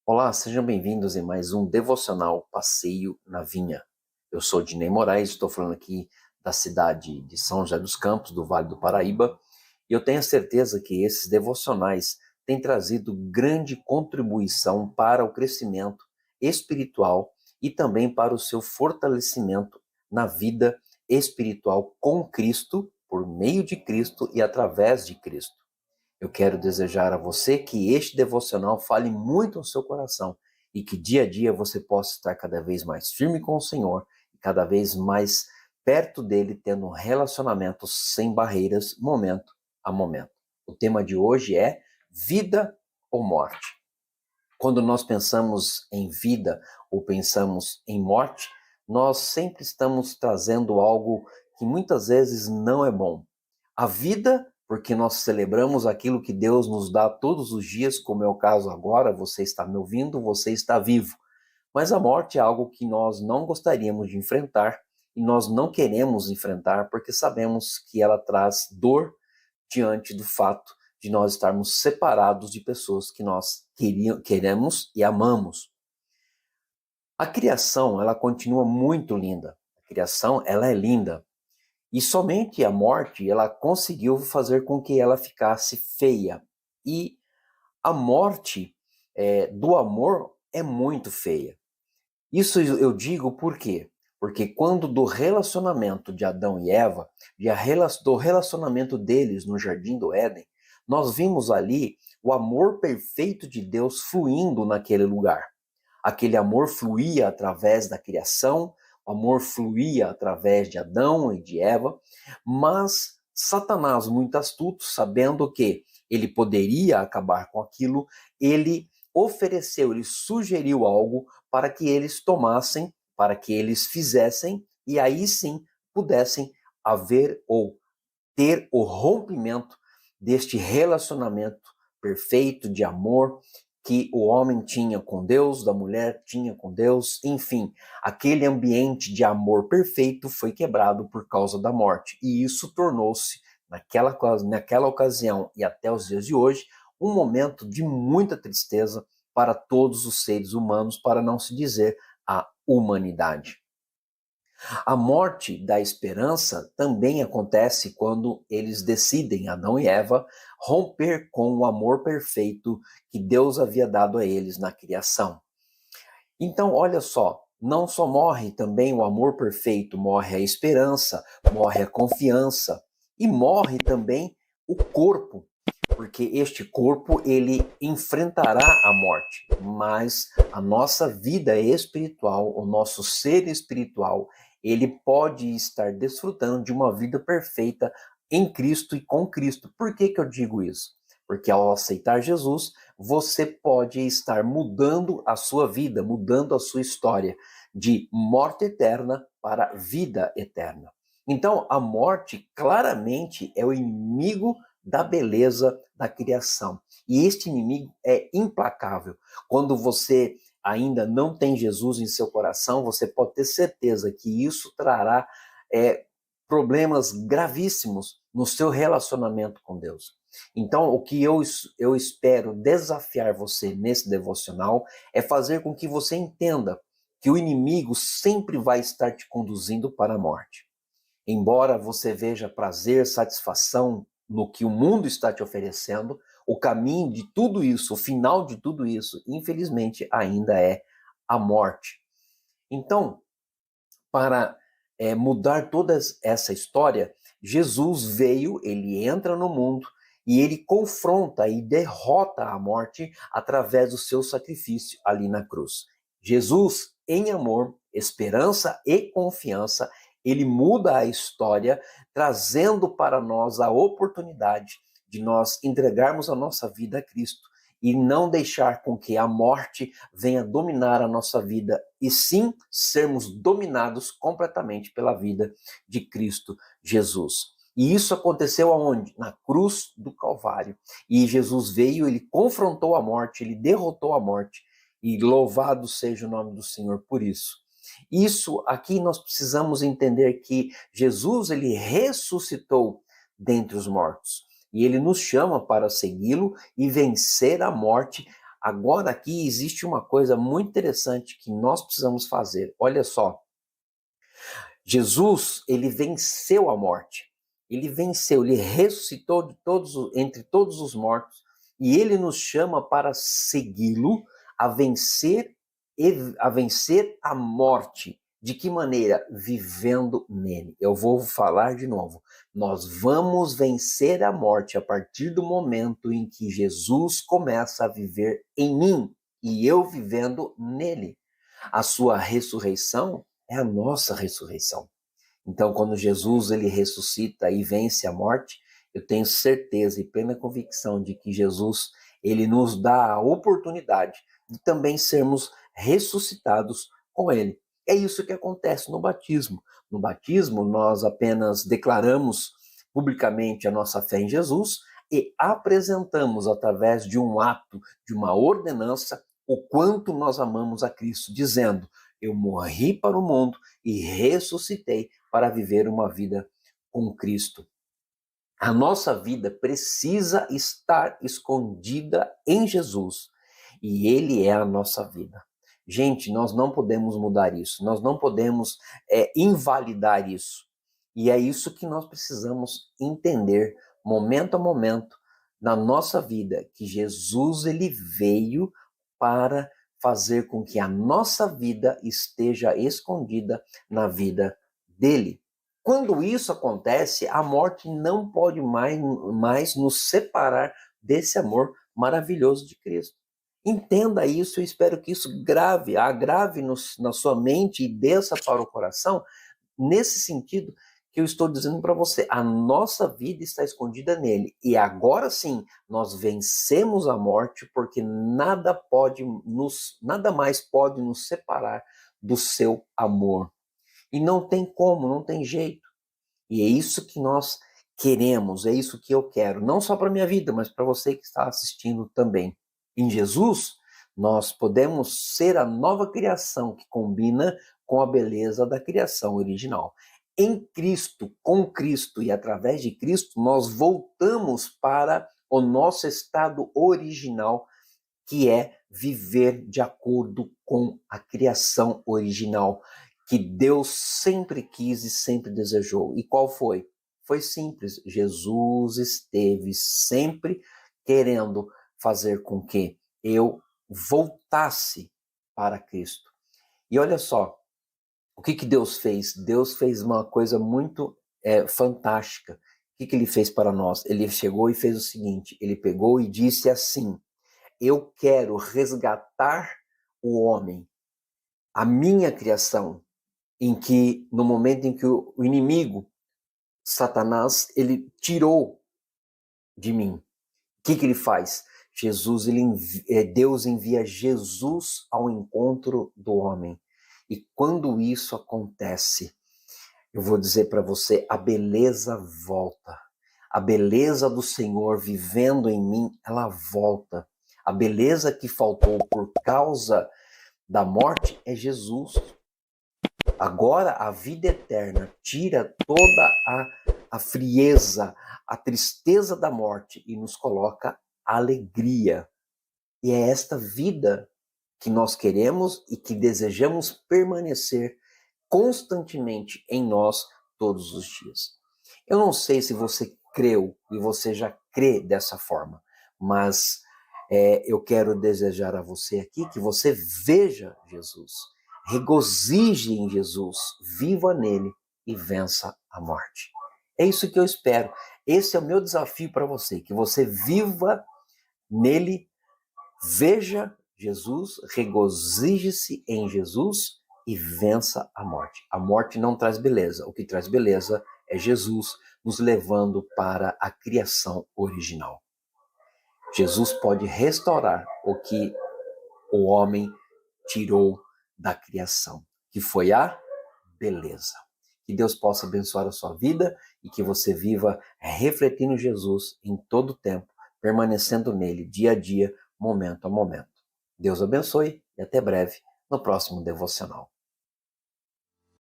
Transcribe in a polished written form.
Olá, sejam bem-vindos em mais um devocional Passeio na Vinha. Eu sou Dinei Moraes, estou falando aqui da cidade de São José dos Campos, do Vale do Paraíba, e eu tenho a certeza que esses devocionais têm trazido grande contribuição para o crescimento espiritual e também para o seu fortalecimento na vida espiritual com Cristo, por meio de Cristo e através de Cristo. Eu quero desejar a você que este devocional fale muito no seu coração e que dia a dia você possa estar cada vez mais firme com o Senhor e cada vez mais perto dele, tendo um relacionamento sem barreiras, momento a momento. O tema de hoje é vida ou morte. Quando nós pensamos em vida ou pensamos em morte, nós sempre estamos trazendo algo que muitas vezes não é bom. A vida, porque nós celebramos aquilo que Deus nos dá todos os dias, como é o caso agora, você está me ouvindo, você está vivo. Mas a morte é algo que nós não gostaríamos de enfrentar e nós não queremos enfrentar porque sabemos que ela traz dor diante do fato de nós estarmos separados de pessoas que nós queremos e amamos. A criação, ela continua muito linda. A criação, ela é linda. E somente a morte, ela conseguiu fazer com que ela ficasse feia. E a morte do amor é muito feia. Isso eu digo por quê? Porque quando do relacionamento de Adão e Eva, do relacionamento deles no Jardim do Éden, nós vimos ali o amor perfeito de Deus fluindo naquele lugar. Aquele amor fluía através da criação, o amor fluía através de Adão e de Eva, mas Satanás, muito astuto, sabendo que ele poderia acabar com aquilo, ele ofereceu, ele sugeriu algo para que eles tomassem, para que eles fizessem, e aí sim pudessem haver ou ter o rompimento deste relacionamento perfeito de amor que o homem tinha com Deus, da mulher tinha com Deus, enfim, aquele ambiente de amor perfeito foi quebrado por causa da morte. E isso tornou-se, naquela ocasião e até os dias de hoje, um momento de muita tristeza para todos os seres humanos, para não se dizer a humanidade. A morte da esperança também acontece quando eles decidem, Adão e Eva, romper com o amor perfeito que Deus havia dado a eles na criação. Então, olha só, não só morre também o amor perfeito, morre a esperança, morre a confiança e morre também o corpo, porque este corpo ele enfrentará a morte, mas a nossa vida espiritual, o nosso ser espiritual, ele pode estar desfrutando de uma vida perfeita em Cristo e com Cristo. Por que eu digo isso? Porque ao aceitar Jesus, você pode estar mudando a sua vida, mudando a sua história de morte eterna para vida eterna. Então, a morte claramente é o inimigo da beleza da criação. E este inimigo é implacável. Quando você ainda não tem Jesus em seu coração, você pode ter certeza que isso trará problemas gravíssimos no seu relacionamento com Deus. Então, o que eu espero desafiar você nesse devocional é fazer com que você entenda que o inimigo sempre vai estar te conduzindo para a morte. Embora você veja prazer, satisfação no que o mundo está te oferecendo, o caminho de tudo isso, o final de tudo isso, infelizmente, ainda é a morte. Então, para mudar toda essa história, Jesus veio, ele entra no mundo e ele confronta e derrota a morte através do seu sacrifício ali na cruz. Jesus, em amor, esperança e confiança, ele muda a história, trazendo para nós a oportunidade de nós entregarmos a nossa vida a Cristo e não deixar com que a morte venha dominar a nossa vida, e sim sermos dominados completamente pela vida de Cristo Jesus. E isso aconteceu aonde? Na cruz do Calvário. E Jesus veio, ele confrontou a morte, ele derrotou a morte, e louvado seja o nome do Senhor por isso. Isso aqui nós precisamos entender que Jesus, ele ressuscitou dentre os mortos. E ele nos chama para segui-lo e vencer a morte Agora aqui existe uma coisa muito interessante que nós precisamos fazer. Olha só, Jesus, ele venceu a morte. Ele venceu, ele ressuscitou entre todos os mortos e ele nos chama para segui-lo, a vencer a morte. De que maneira? Vivendo nele. Eu vou falar de novo. Nós vamos vencer a morte a partir do momento em que Jesus começa a viver em mim e eu vivendo nele. A sua ressurreição é a nossa ressurreição. Então, quando Jesus ele ressuscita e vence a morte, eu tenho certeza e plena convicção de que Jesus ele nos dá a oportunidade de também sermos ressuscitados com ele. É isso que acontece no batismo. No batismo, nós apenas declaramos publicamente a nossa fé em Jesus e apresentamos através de um ato, de uma ordenança, o quanto nós amamos a Cristo, dizendo: eu morri para o mundo e ressuscitei para viver uma vida com Cristo. A nossa vida precisa estar escondida em Jesus e Ele é a nossa vida. Gente, nós não podemos mudar isso, nós não podemos invalidar isso. E é isso que nós precisamos entender, momento a momento, na nossa vida, que Jesus ele veio para fazer com que a nossa vida esteja escondida na vida dele. Quando isso acontece, a morte não pode mais nos separar desse amor maravilhoso de Cristo. Entenda isso, eu espero que isso agrave na sua mente e desça para o coração, nesse sentido que eu estou dizendo para você. A nossa vida está escondida nele. E agora sim, nós vencemos a morte, porque nada mais pode nos separar do seu amor. E não tem como, não tem jeito. E é isso que nós queremos, é isso que eu quero, não só para a minha vida, mas para você que está assistindo também. Em Jesus, nós podemos ser a nova criação que combina com a beleza da criação original. Em Cristo, com Cristo e através de Cristo, nós voltamos para o nosso estado original, que é viver de acordo com a criação original, que Deus sempre quis e sempre desejou. E qual foi? Foi simples. Jesus esteve sempre querendo fazer com que eu voltasse para Cristo. E olha só, o que Deus fez? Deus fez uma coisa muito fantástica. O que Ele fez para nós? Ele chegou e fez o seguinte, ele pegou e disse assim: eu quero resgatar o homem, a minha criação, no momento em que o inimigo, Satanás, ele tirou de mim. O que ele faz? Deus envia Jesus ao encontro do homem. E quando isso acontece, eu vou dizer para você, a beleza volta. A beleza do Senhor vivendo em mim, ela volta. A beleza que faltou por causa da morte é Jesus. Agora a vida eterna tira toda a frieza, a tristeza da morte e nos coloca alegria. E é esta vida que nós queremos e que desejamos permanecer constantemente em nós todos os dias. Eu não sei se você creu e você já crê dessa forma, mas eu quero desejar a você aqui que você veja Jesus, regozije em Jesus, viva nele e vença a morte. É isso que eu espero. Esse é o meu desafio para você, que você viva nele, veja Jesus, regozije-se em Jesus e vença a morte. A morte não traz beleza. O que traz beleza é Jesus nos levando para a criação original. Jesus pode restaurar o que o homem tirou da criação, que foi a beleza. Que Deus possa abençoar a sua vida e que você viva refletindo Jesus em todo o tempo, permanecendo nele dia a dia, momento a momento. Deus abençoe e até breve no próximo devocional.